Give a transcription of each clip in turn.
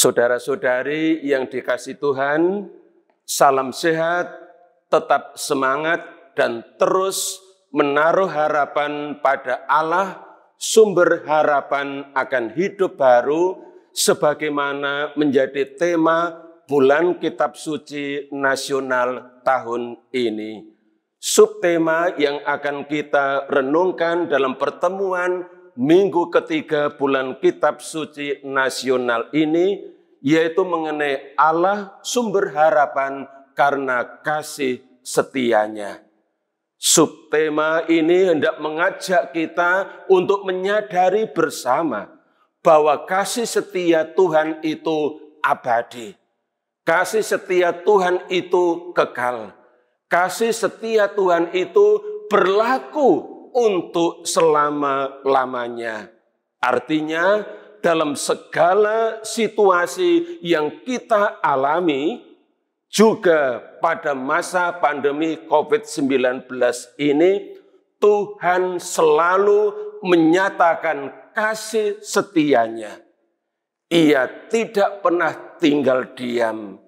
Saudara-saudari yang dikasihi Tuhan, salam sehat, tetap semangat dan terus menaruh harapan pada Allah, sumber harapan akan hidup baru, sebagaimana menjadi tema Bulan Kitab Suci Nasional tahun ini. Subtema yang akan kita renungkan dalam pertemuan minggu ketiga bulan Kitab Suci Nasional ini, yaitu mengenai Allah sumber harapan karena kasih setianya. Subtema ini hendak mengajak kita untuk menyadari bersama bahwa kasih setia Tuhan itu abadi. Kasih setia Tuhan itu kekal. Kasih setia Tuhan itu berlaku untuk selama-lamanya. Artinya, dalam segala situasi yang kita alami, juga pada masa pandemi COVID-19 ini, Tuhan selalu menyatakan kasih setianya. Ia tidak pernah tinggal diam,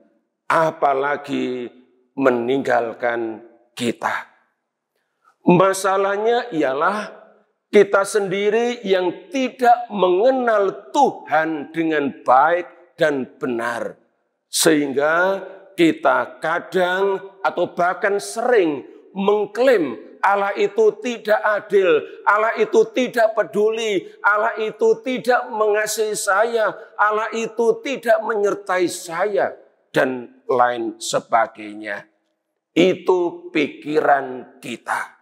apalagi meninggalkan kita. Masalahnya ialah kita sendiri yang tidak mengenal Tuhan dengan baik dan benar. Sehingga kita kadang atau bahkan sering mengklaim Allah itu tidak adil, Allah itu tidak peduli, Allah itu tidak mengasihi saya, Allah itu tidak menyertai saya, dan lain sebagainya. Itu pikiran kita.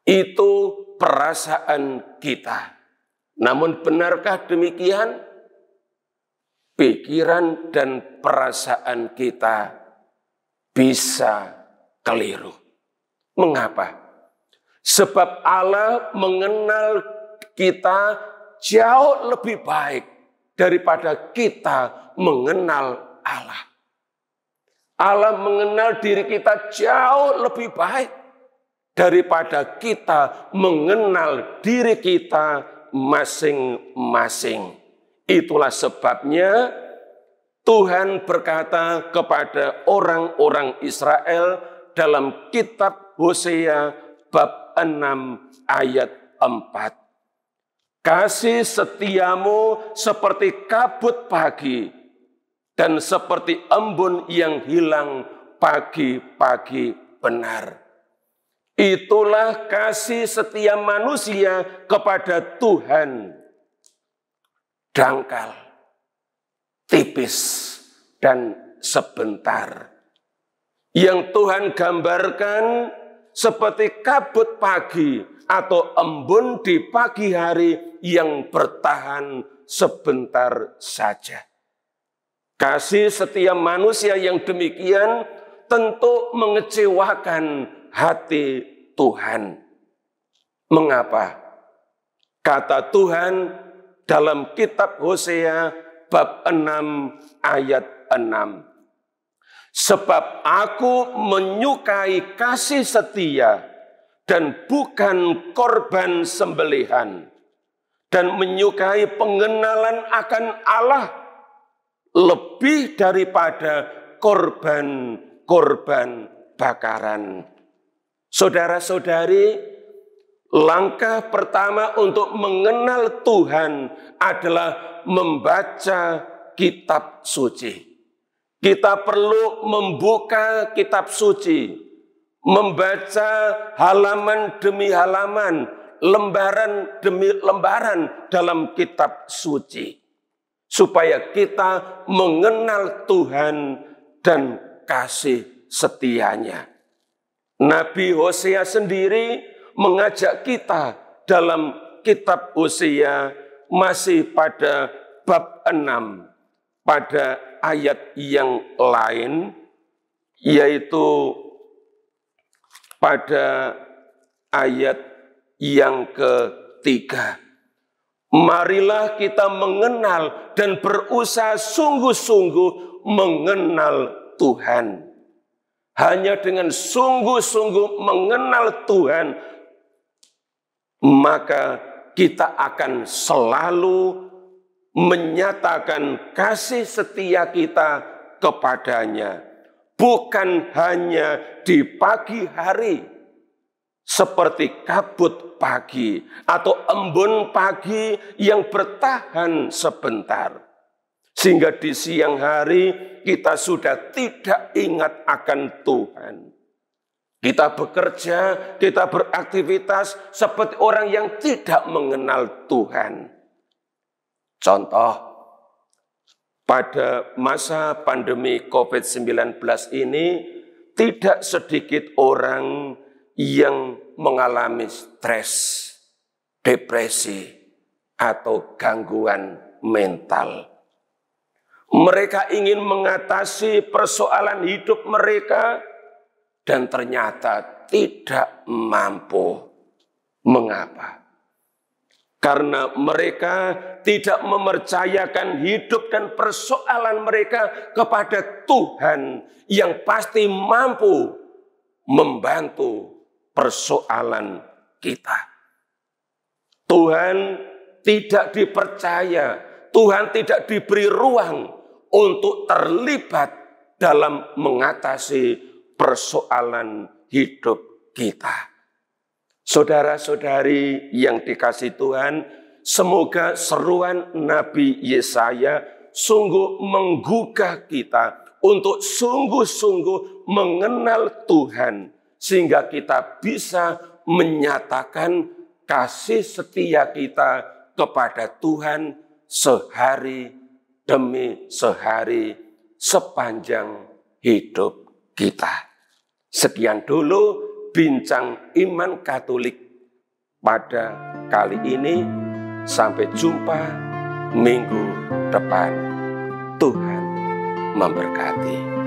Itu perasaan kita. Namun benarkah demikian? Pikiran dan perasaan kita bisa keliru. Mengapa? Sebab Allah mengenal kita jauh lebih baik daripada kita mengenal Allah. Allah mengenal diri kita jauh lebih baik daripada kita mengenal diri kita masing-masing. Itulah sebabnya Tuhan berkata kepada orang-orang Israel dalam kitab Hosea bab 6 ayat 4. Kasih setiamu seperti kabut pagi dan seperti embun yang hilang pagi-pagi benar. Itulah kasih setia manusia kepada Tuhan. Dangkal, tipis, dan sebentar. Yang Tuhan gambarkan seperti kabut pagi atau embun di pagi hari yang bertahan sebentar saja. Kasih setia manusia yang demikian tentu mengecewakan hati Tuhan. Mengapa? Kata Tuhan dalam kitab Hosea bab 6 ayat 6. Sebab aku menyukai kasih setia dan bukan korban sembelihan, dan menyukai pengenalan akan Allah lebih daripada korban-korban bakaran. Saudara-saudari, langkah pertama untuk mengenal Tuhan adalah membaca kitab suci. Kita perlu membuka kitab suci, membaca halaman demi halaman, lembaran demi lembaran dalam kitab suci, supaya kita mengenal Tuhan dan kasih setianya. Nabi Hosea sendiri mengajak kita dalam kitab Hosea masih pada bab 6 pada ayat yang lain, yaitu pada ayat yang ketiga. Marilah kita mengenal dan berusaha sungguh-sungguh mengenal Tuhan. Hanya dengan sungguh-sungguh mengenal Tuhan, maka kita akan selalu menyatakan kasih setia kita kepadanya, bukan hanya di pagi hari seperti kabut pagi atau embun pagi yang bertahan sebentar, sehingga di siang hari kita sudah tidak ingat akan Tuhan. Kita bekerja, kita beraktivitas seperti orang yang tidak mengenal Tuhan. Contoh, pada masa pandemi COVID-19 ini, tidak sedikit orang yang mengalami stres, depresi, atau gangguan mental. Mereka ingin mengatasi persoalan hidup mereka dan ternyata tidak mampu. Mengapa? Karena mereka tidak mempercayakan hidup dan persoalan mereka kepada Tuhan yang pasti mampu membantu persoalan kita. Tuhan tidak dipercaya, Tuhan tidak diberi ruang untuk terlibat dalam mengatasi persoalan hidup kita. Saudara-saudari yang dikasihi Tuhan, semoga seruan Nabi Yesaya sungguh menggugah kita untuk sungguh-sungguh mengenal Tuhan, sehingga kita bisa menyatakan kasih setia kita kepada Tuhan sehari demi sehari sepanjang hidup kita. Sekian dulu bincang iman Katolik pada kali ini. Sampai jumpa minggu depan. Tuhan memberkati.